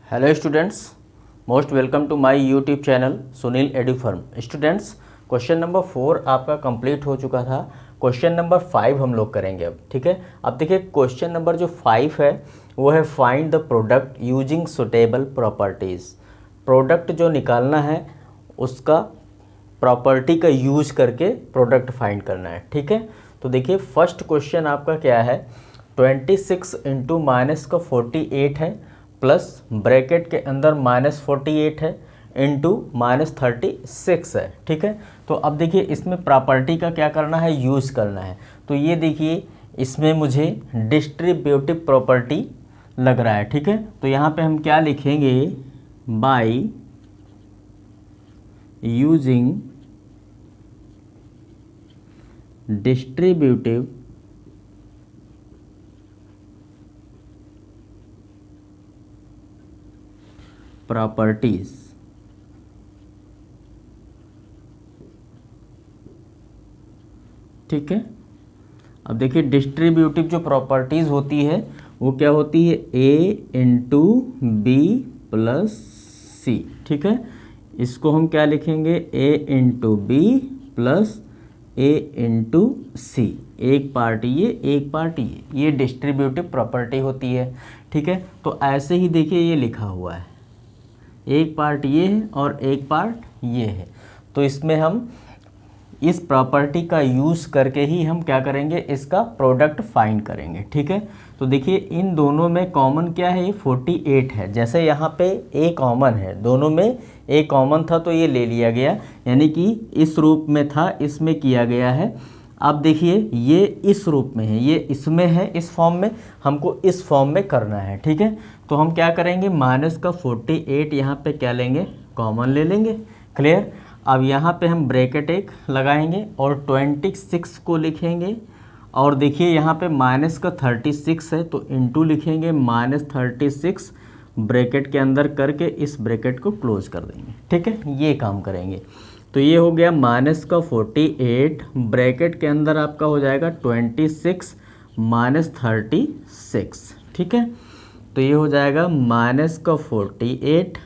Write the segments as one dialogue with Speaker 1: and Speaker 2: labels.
Speaker 1: Hello students, most welcome to my YouTube channel Sunil Edufirm. Students, question number 4 आपका complete हो चुका था। Question number 5 हम लोग करेंगे अब। ठीक है, अब देखिए क्वेश्चन नंबर जो 5 है वो है find the product using suitable properties. Product जो निकालना है उसका प्रॉपर्टी का यूज करके प्रोडक्ट फाइंड करना है। ठीक है, तो देखिए फर्स्ट क्वेश्चन आपका क्या है, 26 इंटू माइनस का 48 है प्लस ब्रैकेट के अंदर -48 है इंटू -36 है। ठीक है, तो अब देखिए इसमें प्रॉपर्टी का क्या करना है, यूज़ करना है। तो ये देखिए इसमें मुझे डिस्ट्रीब्यूटिव प्रॉपर्टी लग रहा है। ठीक है, तो यहाँ पे हम क्या लिखेंगे, बाय यूजिंग डिस्ट्रीब्यूटिव प्रॉपर्टीज। ठीक है, अब देखिए डिस्ट्रीब्यूटिव जो प्रॉपर्टीज होती है वो क्या होती है, a into b plus c. ठीक है, इसको हम क्या लिखेंगे, a into b plus a into c. एक पार्ट ये, एक पार्ट ये डिस्ट्रीब्यूटिव प्रॉपर्टी होती है। ठीक है, तो ऐसे ही देखिए ये लिखा हुआ है, एक पार्ट ये है और एक पार्ट ये है। तो इसमें हम इस प्रॉपर्टी का यूज़ करके ही हम क्या करेंगे, इसका प्रोडक्ट फाइंड करेंगे। ठीक है, तो देखिए इन दोनों में कॉमन क्या है, 48 है। जैसे यहाँ पे ए कॉमन है, दोनों में ए कॉमन था तो ये ले लिया गया, यानी कि इस रूप में था, इसमें किया गया है। अब देखिए ये इस रूप में है, ये इसमें है, इस फॉर्म में, हमको इस फॉर्म में करना है। ठीक है, तो हम क्या करेंगे, माइनस का 48 यहाँ पे क्या लेंगे, कॉमन ले लेंगे। क्लियर। अब यहाँ पे हम ब्रैकेट एक लगाएंगे और 26 को लिखेंगे, और देखिए यहाँ पे माइनस का 36 है तो इंटू लिखेंगे, -36 ब्रैकेट के अंदर करके इस ब्रैकेट को क्लोज कर देंगे। ठीक है, ये काम करेंगे। तो ये हो गया माइनस का 48, ब्रैकेट के अंदर आपका हो जाएगा 26 -36। ठीक है, तो ये हो जाएगा माइनस का 48,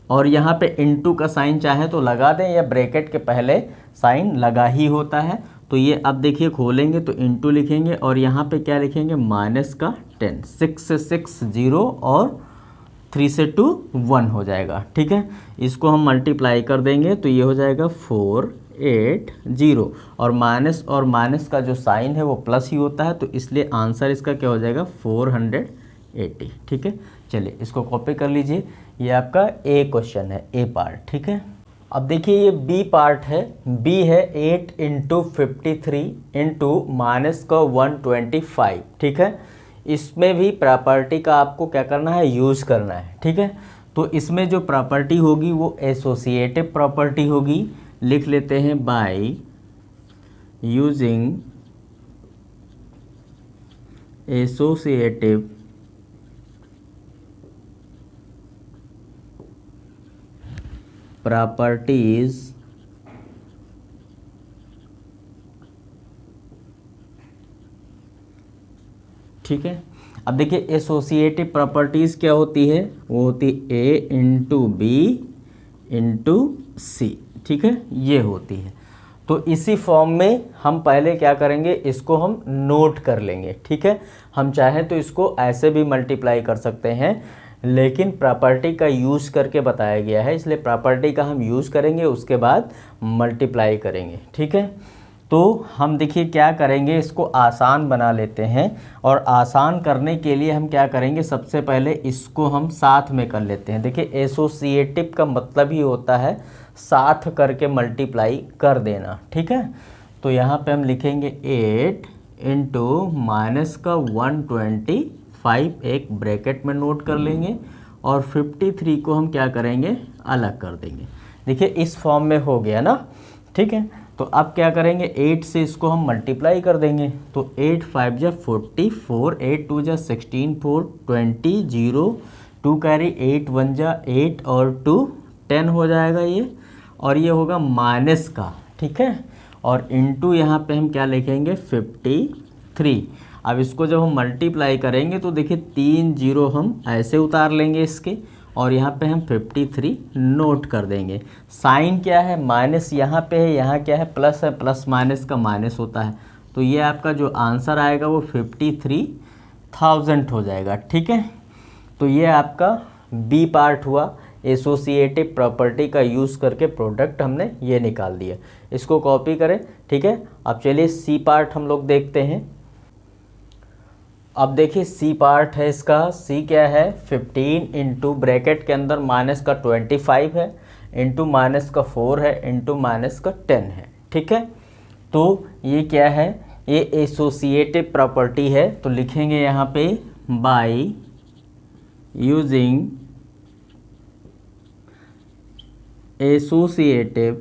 Speaker 1: और यहाँ पे इंटू का साइन चाहे तो लगा दें या ब्रैकेट के पहले साइन लगा ही होता है। तो ये अब देखिए खोलेंगे तो इंटू लिखेंगे और यहाँ पे क्या लिखेंगे, माइनस का 10, 6 से 6 0 और 3 से 2 1 हो जाएगा। ठीक है, इसको हम मल्टीप्लाई कर देंगे तो ये हो जाएगा 480, और माइनस का जो साइन है वो प्लस ही होता है, तो इसलिए आंसर इसका क्या हो जाएगा, 480। ठीक है, चलिए इसको कॉपी कर लीजिए। ये आपका ए क्वेश्चन है, ए पार्ट। ठीक है, अब देखिए ये बी पार्ट है। बी है 8 इंटू 53 इंटू माइनस का 125। ठीक है, इसमें भी प्रॉपर्टी का आपको क्या करना है, यूज़ करना है। ठीक है, तो इसमें जो प्रॉपर्टी होगी वो एसोसिएटिव प्रॉपर्टी होगी। लिख लेते हैं, बाय यूजिंग एसोसिएटिव प्रॉपर्टीज ठीक है, अब देखिए एसोसिएटिव प्रॉपर्टीज क्या होती है, वो होती है ए इंटू बी इंटू सी। ठीक है, ये होती है। तो इसी फॉर्म में हम पहले क्या करेंगे, इसको हम नोट कर लेंगे। ठीक है, हम चाहें तो इसको ऐसे भी मल्टीप्लाई कर सकते हैं, लेकिन प्रॉपर्टी का यूज़ करके बताया गया है, इसलिए प्रॉपर्टी का हम यूज़ करेंगे, उसके बाद मल्टीप्लाई करेंगे। ठीक है, तो हम देखिए क्या करेंगे, इसको आसान बना लेते हैं, और आसान करने के लिए हम क्या करेंगे, सबसे पहले इसको हम साथ में कर लेते हैं। देखिए एसोसिएटिव का मतलब ही होता है साथ करके मल्टीप्लाई कर देना। ठीक है, तो यहाँ पे हम लिखेंगे 8 इंटू माइनस का 125, एक ब्रैकेट में नोट कर लेंगे, और 53 को हम क्या करेंगे, अलग कर देंगे। देखिए इस फॉर्म में हो गया ना। ठीक है, तो अब क्या करेंगे, 8 से इसको हम मल्टीप्लाई कर देंगे, तो 8 5 जा 44, 8 2 जा 16, 4 20, 0 2 कैरी, 8 1 जा 8 और 2 10 हो जाएगा ये, और ये होगा माइनस का। ठीक है, और इंटू यहाँ पे हम क्या लिखेंगे, 53। अब इसको जब हम मल्टीप्लाई करेंगे तो देखिए 3 जीरो हम ऐसे उतार लेंगे इसके, और यहाँ पे हम 53 नोट कर देंगे। साइन क्या है, माइनस यहाँ पे है, यहाँ क्या है, प्लस है, प्लस माइनस का माइनस होता है। तो ये आपका जो आंसर आएगा वो 53,000 हो जाएगा। ठीक है, तो ये आपका बी पार्ट हुआ, एसोसिएटिव प्रॉपर्टी का यूज़ करके प्रोडक्ट हमने ये निकाल दिया। इसको कॉपी करें। ठीक है, अब चलिए सी पार्ट हम लोग देखते हैं। अब देखिए सी पार्ट है इसका, सी क्या है, 15 इंटू ब्रैकेट के अंदर माइनस का 25 है, इंटू माइनस का 4 है, इंटू माइनस का 10 है। ठीक है, तो ये क्या है, ये एसोसिएटिव प्रॉपर्टी है। तो लिखेंगे यहाँ पे बाय यूजिंग एसोसिएटिव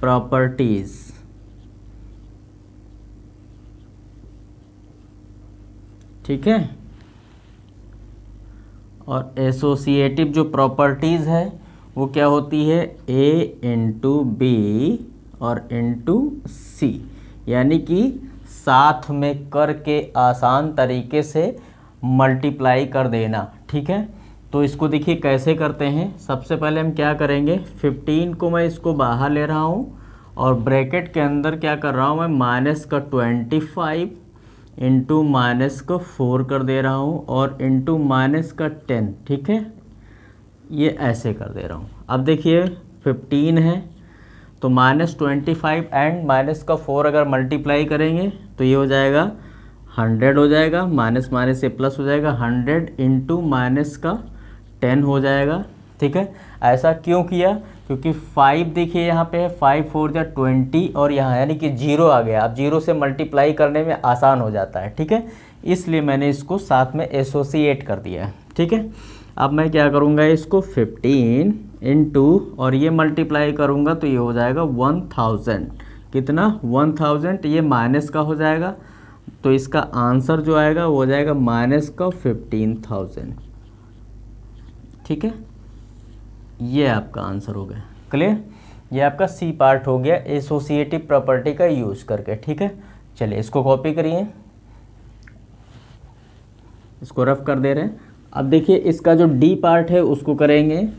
Speaker 1: प्रॉपर्टीज। ठीक है, और एसोसिएटिव जो प्रॉपर्टीज़ है वो क्या होती है, ए इंटू बी और इंटू सी, यानी कि साथ में करके आसान तरीके से मल्टीप्लाई कर देना। ठीक है, तो इसको देखिए कैसे करते हैं। सबसे पहले हम क्या करेंगे, 15 को मैं इसको बाहर ले रहा हूँ और ब्रैकेट के अंदर क्या कर रहा हूँ मैं, माइनस का 25 इंटू माइनस का 4 कर दे रहा हूँ और इंटू माइनस का 10। ठीक है, ये ऐसे कर दे रहा हूँ। अब देखिए 15 है तो -25 एंड माइनस का 4 अगर मल्टीप्लाई करेंगे तो ये हो जाएगा 100 हो जाएगा, माइनस माइनस से प्लस हो जाएगा, 100 इंटू माइनस का 10 हो जाएगा। ठीक है, ऐसा क्यों किया, क्योंकि 5 देखिए यहाँ पे है, 5 4 जा 20 और यहाँ यानी कि 0 आ गया। अब 0 से मल्टीप्लाई करने में आसान हो जाता है। ठीक है, इसलिए मैंने इसको साथ में एसोसिएट कर दिया है। ठीक है, अब मैं क्या करूँगा, इसको 15 इंटू और ये मल्टीप्लाई करूँगा तो ये हो जाएगा 1000। कितना, 1000। ये माइनस का हो जाएगा तो इसका आंसर जो आएगा वो हो जाएगा माइनस का 15,000। ठीक है, ये आपका आंसर हो गया। क्लियर, ये आपका सी पार्ट हो गया एसोसिएटिव प्रॉपर्टी का यूज़ करके। ठीक है, चलिए इसको कॉपी करिए, इसको रफ कर दे रहे हैं। अब देखिए इसका जो डी पार्ट है उसको करेंगे।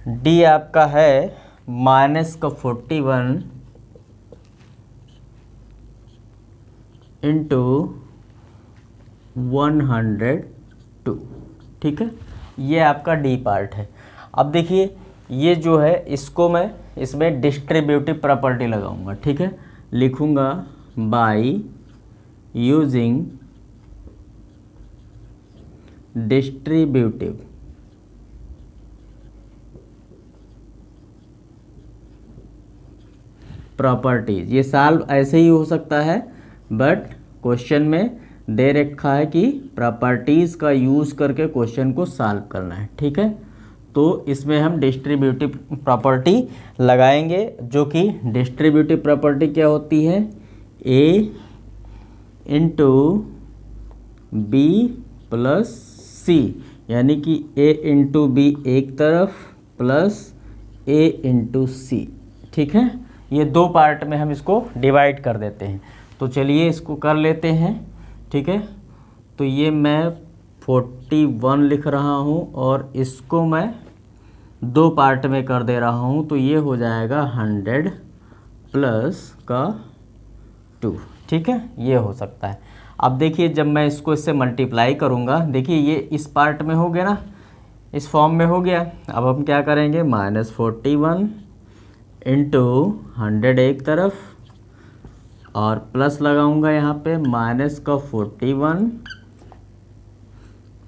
Speaker 1: डी आपका है माइनस का 41 इंटू 102। ठीक है, ये आपका डी पार्ट है। अब देखिए ये जो है इसको मैं इसमें डिस्ट्रीब्यूटिव प्रॉपर्टी लगाऊंगा। ठीक है, लिखूंगा बाय यूजिंग डिस्ट्रीब्यूटिव प्रॉपर्टीज। ये सॉल्व ऐसे ही हो सकता है बट क्वेश्चन में दे रखा है कि प्रॉपर्टीज़ का यूज़ करके क्वेश्चन को सॉल्व करना है। ठीक है, तो इसमें हम डिस्ट्रीब्यूटिव प्रॉपर्टी लगाएंगे, जो कि डिस्ट्रीब्यूटिव प्रॉपर्टी क्या होती है, ए इंटू बी प्लस सी, यानी कि ए इंटू बी एक तरफ प्लस ए इंटू सी। ठीक है, ये दो पार्ट में हम इसको डिवाइड कर देते हैं। तो चलिए इसको कर लेते हैं। ठीक है, तो ये मैं 41 लिख रहा हूँ और इसको मैं दो पार्ट में कर दे रहा हूँ, तो ये हो जाएगा 100 प्लस का 2। ठीक है, ये हो सकता है। अब देखिए जब मैं इसको इससे मल्टीप्लाई करूँगा, देखिए ये इस पार्ट में हो गया ना, इस फॉर्म में हो गया। अब हम क्या करेंगे, -41 इंटू 100 एक तरफ और प्लस लगाऊंगा यहाँ पे माइनस का 41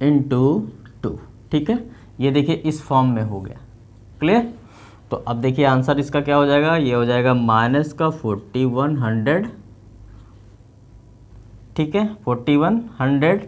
Speaker 1: इंटू 2। ठीक है, ये देखिए इस फॉर्म में हो गया। क्लियर, तो अब देखिए आंसर इसका क्या हो जाएगा, ये हो जाएगा माइनस का 4100। ठीक है, 4100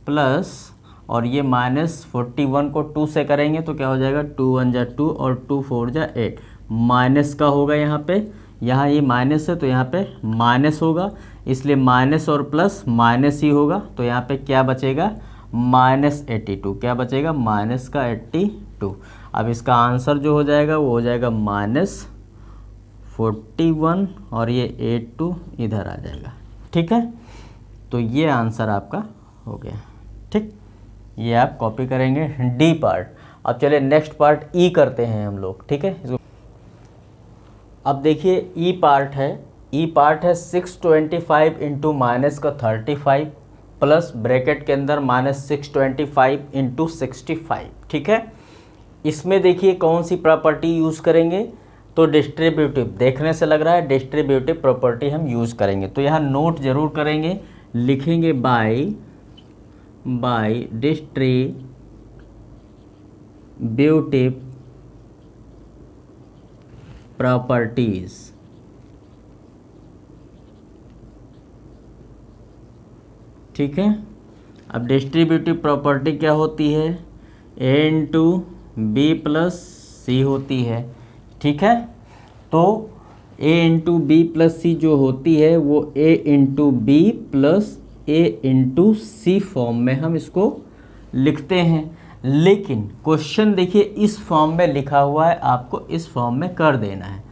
Speaker 1: प्लस और ये -41 को 2 से करेंगे तो क्या हो जाएगा, 2 1 जा 2 और 2 4 जा 8। माइनस का होगा यहाँ पे, यहाँ ये माइनस है तो यहाँ पे माइनस होगा, इसलिए माइनस और प्लस माइनस ही होगा। तो यहाँ पे क्या बचेगा, -82। क्या बचेगा, माइनस का 82। 2। अब इसका आंसर जो हो जाएगा वो हो जाएगा -41 और ये 82 इधर आ जाएगा। ठीक है, तो ये आंसर आपका हो गया। ठीक, ये आप कॉपी करेंगे डी पार्ट। अब चलिए नेक्स्ट पार्ट ई करते हैं हम लोग। ठीक है, अब देखिए ई पार्ट है। ई पार्ट है 625 इंटू माइनस का 35 प्लस ब्रैकेट के अंदर -625 इंटू 65। ठीक है, इसमें देखिए कौन सी प्रॉपर्टी यूज़ करेंगे, तो डिस्ट्रीब्यूटिव, देखने से लग रहा है डिस्ट्रीब्यूटिव प्रॉपर्टी हम यूज़ करेंगे। तो यहाँ नोट जरूर करेंगे, लिखेंगे बाय डिस्ट्रीब्यूटिव प्रॉपर्टीज। ठीक है, अब डिस्ट्रीब्यूटिव प्रॉपर्टी क्या होती है, ए इंटू बी प्लस सी होती है। ठीक है, तो ए इंटू बी प्लस सी जो होती है वो ए इंटू बी प्लस ए इंटू सी फॉर्म में हम इसको लिखते हैं। लेकिन क्वेश्चन देखिए इस फॉर्म में लिखा हुआ है, आपको इस फॉर्म में कर देना है।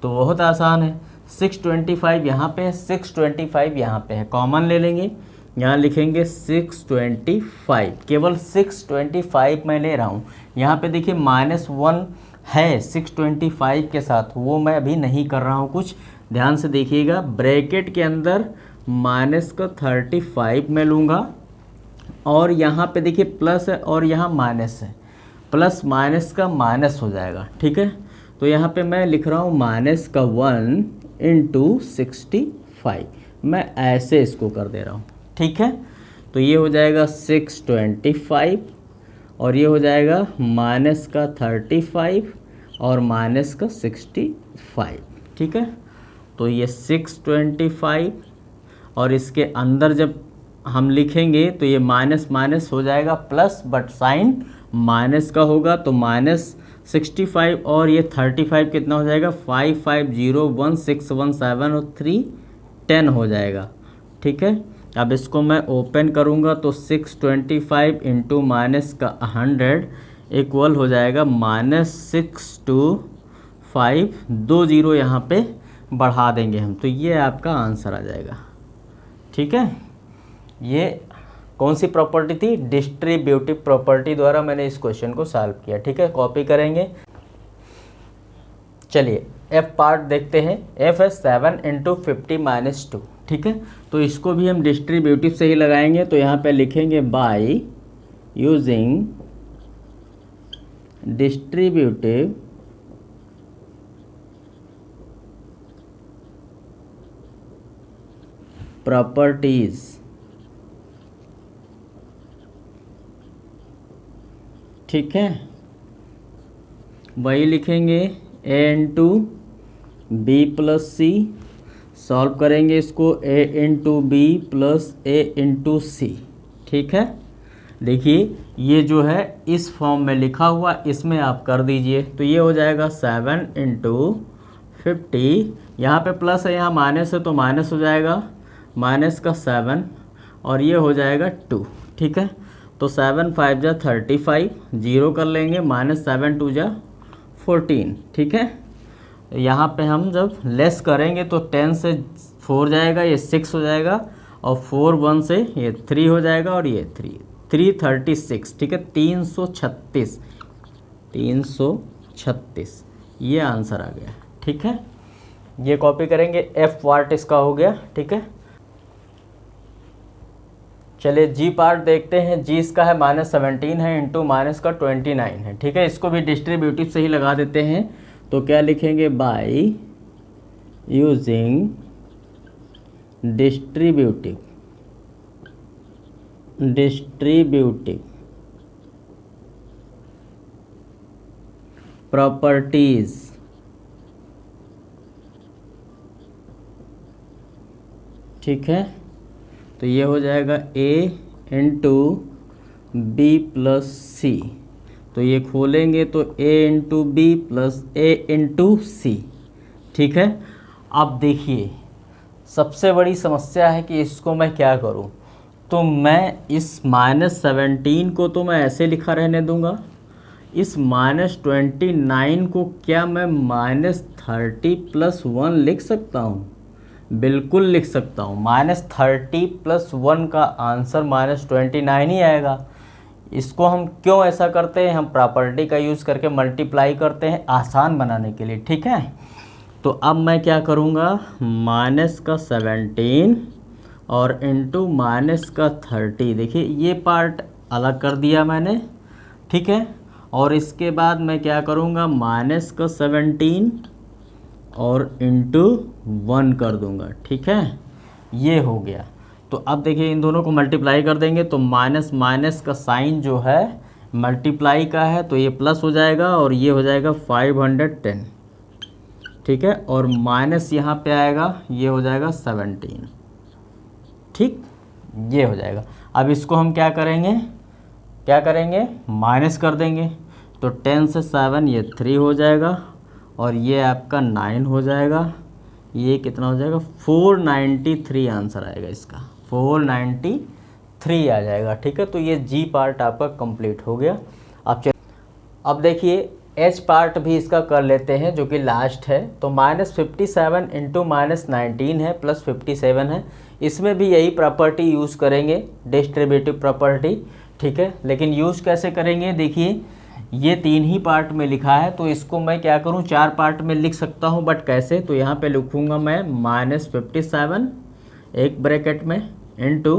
Speaker 1: तो बहुत आसान है, 625 यहाँ पे है, 625 यहाँ पे है, कॉमन ले लेंगे, यहाँ लिखेंगे 625, केवल 625 मैं ले रहा हूँ। यहाँ पे देखिए -1 है 625 के साथ, वो मैं अभी नहीं कर रहा हूँ, कुछ ध्यान से देखिएगा। ब्रैकेट के अंदर -35 मैं लूँगा और यहाँ पे देखिए प्लस है और यहाँ माइनस है, प्लस माइनस का माइनस हो जाएगा। ठीक है, तो यहाँ पे मैं लिख रहा हूँ -1 इंटू 65, मैं ऐसे इसको कर दे रहा हूँ। ठीक है, तो ये हो जाएगा 625 और ये हो जाएगा -35 और -65। ठीक है, तो ये 625 और इसके अंदर जब हम लिखेंगे तो ये माइनस माइनस हो जाएगा प्लस, बट साइन माइनस का होगा, तो -65 और ये 35 कितना हो जाएगा, 5501 और 3 10 हो जाएगा। ठीक है, अब इसको मैं ओपन करूँगा तो 625 इंटू माइनस का 100 इक्वल हो जाएगा -625, 2 0 यहाँ पे बढ़ा देंगे हम, तो ये आपका आंसर आ जाएगा। ठीक है, ये कौन सी प्रॉपर्टी थी, डिस्ट्रीब्यूटिव प्रॉपर्टी द्वारा मैंने इस क्वेश्चन को सॉल्व किया। ठीक है, कॉपी करेंगे। चलिए एफ पार्ट देखते हैं। एफ है 7 इंटू 50 - 2। ठीक है, तो इसको भी हम डिस्ट्रीब्यूटिव से ही लगाएंगे, तो यहाँ पे लिखेंगे बाय यूजिंग डिस्ट्रीब्यूटिव प्रॉपर्टीज। ठीक है, वही लिखेंगे ए इंटू बी प्लस सी, सॉल्व करेंगे इसको ए इंटू बी प्लस ए इंटू सी। ठीक है, देखिए ये जो है इस फॉर्म में लिखा हुआ, इसमें आप कर दीजिए, तो ये हो जाएगा 7 इंटू 50, यहाँ पे प्लस है यहाँ माइनस है तो माइनस हो जाएगा, माइनस का 7 और ये हो जाएगा 2। ठीक है, तो 7 5 जा 35, जीरो कर लेंगे, -7 2 जा 14। ठीक है, यहाँ पे हम जब लेस करेंगे तो 10 से 4 जाएगा, ये 6 हो जाएगा और 4 1 से ये 3 हो जाएगा और ये 336। ठीक है, 336 ये आंसर आ गया। ठीक है, ये कॉपी करेंगे, एफ पार्ट इसका हो गया। ठीक है, चलिए जी पार्ट देखते हैं। जी इसका है -17 है इंटू माइनस का 29 है। ठीक है, इसको भी डिस्ट्रीब्यूटिव से ही लगा देते हैं, तो क्या लिखेंगे, बाय यूजिंग डिस्ट्रीब्यूटिव प्रॉपर्टीज। ठीक है, तो ये हो जाएगा ए इंटू बी प्लस सी, तो ये खोलेंगे तो ए इंटू बी प्लस ए इंटू सी। ठीक है, अब देखिए सबसे बड़ी समस्या है कि इसको मैं क्या करूं, तो मैं इस -17 को तो मैं ऐसे लिखा रहने दूंगा, इस -29 को क्या मैं -30 + 1 लिख सकता हूँ? बिल्कुल लिख सकता हूँ। -30 + 1 का आंसर -29 ही आएगा। इसको हम क्यों ऐसा करते हैं? हम प्रॉपर्टी का यूज़ करके मल्टीप्लाई करते हैं आसान बनाने के लिए, ठीक है। तो अब मैं क्या करूँगा, -17 और इंटू -30। देखिए ये पार्ट अलग कर दिया मैंने, ठीक है। और इसके बाद मैं क्या करूँगा, -17 और इंटू 1 कर दूँगा, ठीक है। ये हो गया। तो अब देखिए इन दोनों को मल्टीप्लाई कर देंगे तो माइनस माइनस का साइन जो है मल्टीप्लाई का है, तो ये प्लस हो जाएगा और ये हो जाएगा 510, ठीक है। और माइनस यहाँ पे आएगा, ये हो जाएगा 17, ठीक, ये हो जाएगा। अब इसको हम क्या करेंगे, माइनस कर देंगे। तो 10 से 7 ये 3 हो जाएगा और ये आपका 9 हो जाएगा। ये कितना हो जाएगा, 493 आंसर आएगा इसका, 493 आ जाएगा, ठीक है। तो ये जी पार्ट आपका कंप्लीट हो गया। अब देखिए एच पार्ट भी इसका कर लेते हैं जो कि लास्ट है। तो -57 इंटू -19 है प्लस 57 है। इसमें भी यही प्रॉपर्टी यूज़ करेंगे, डिस्ट्रीब्यूटिव प्रॉपर्टी, ठीक है। लेकिन यूज़ कैसे करेंगे, देखिए ये 3 ही पार्ट में लिखा है, तो इसको मैं क्या करूं, 4 पार्ट में लिख सकता हूं, बट कैसे, तो यहाँ पे लिखूंगा मैं -57 एक ब्रैकेट में इंटू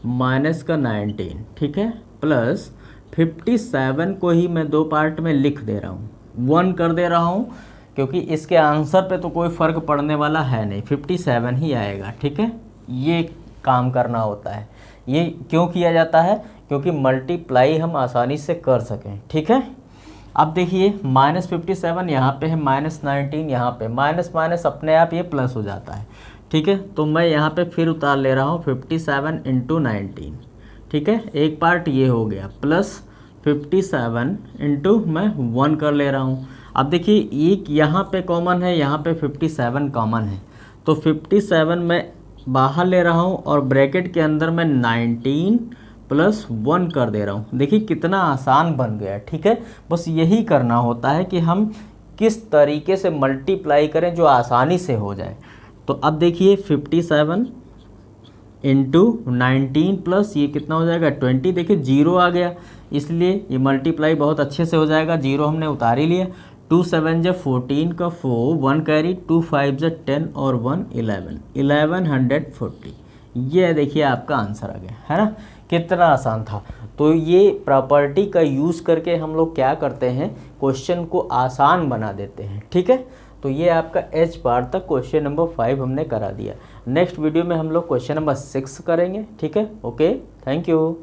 Speaker 1: -19, ठीक है, प्लस 57 को ही मैं 2 पार्ट में लिख दे रहा हूँ, 1 कर दे रहा हूँ, क्योंकि इसके आंसर पे तो कोई फ़र्क पड़ने वाला है नहीं, 57 ही आएगा, ठीक है। ये काम करना होता है। ये क्यों किया जाता है, क्योंकि मल्टीप्लाई हम आसानी से कर सकें, ठीक है। अब देखिए -57 यहाँ पे है, -19 यहाँ पे, माइनस माइनस अपने आप ये प्लस हो जाता है, ठीक है। तो मैं यहाँ पे फिर उतार ले रहा हूँ 57 इंटू 19, ठीक है। एक पार्ट ये हो गया, प्लस 57 इंटू मैं 1 कर ले रहा हूँ। अब देखिए एक यहाँ पे कॉमन है, यहाँ पे 57 कॉमन है, तो 57 मैं बाहर ले रहा हूँ और ब्रैकेट के अंदर मैं 19 + 1 कर दे रहा हूँ। देखिए कितना आसान बन गया, ठीक है। बस यही करना होता है कि हम किस तरीके से मल्टीप्लाई करें जो आसानी से हो जाए। तो अब देखिए 57 इंटू 19 प्लस ये कितना हो जाएगा 20। देखिए 0 आ गया, इसलिए ये मल्टीप्लाई बहुत अच्छे से हो जाएगा। 0 हमने उतार ही लिया। 2 7 × 14 का 4, 1 कैरी, 2 5 × 10 और 1 11, 1140। ये देखिए आपका आंसर आ गया, है ना। कितना आसान था। तो ये प्रॉपर्टी का यूज़ करके हम लोग क्या करते हैं, क्वेश्चन को आसान बना देते हैं, ठीक है। तो ये आपका एच पार्ट तक क्वेश्चन नंबर 5 हमने करा दिया। नेक्स्ट वीडियो में हम लोग क्वेश्चन नंबर 6 करेंगे, ठीक है। Okay, thank you.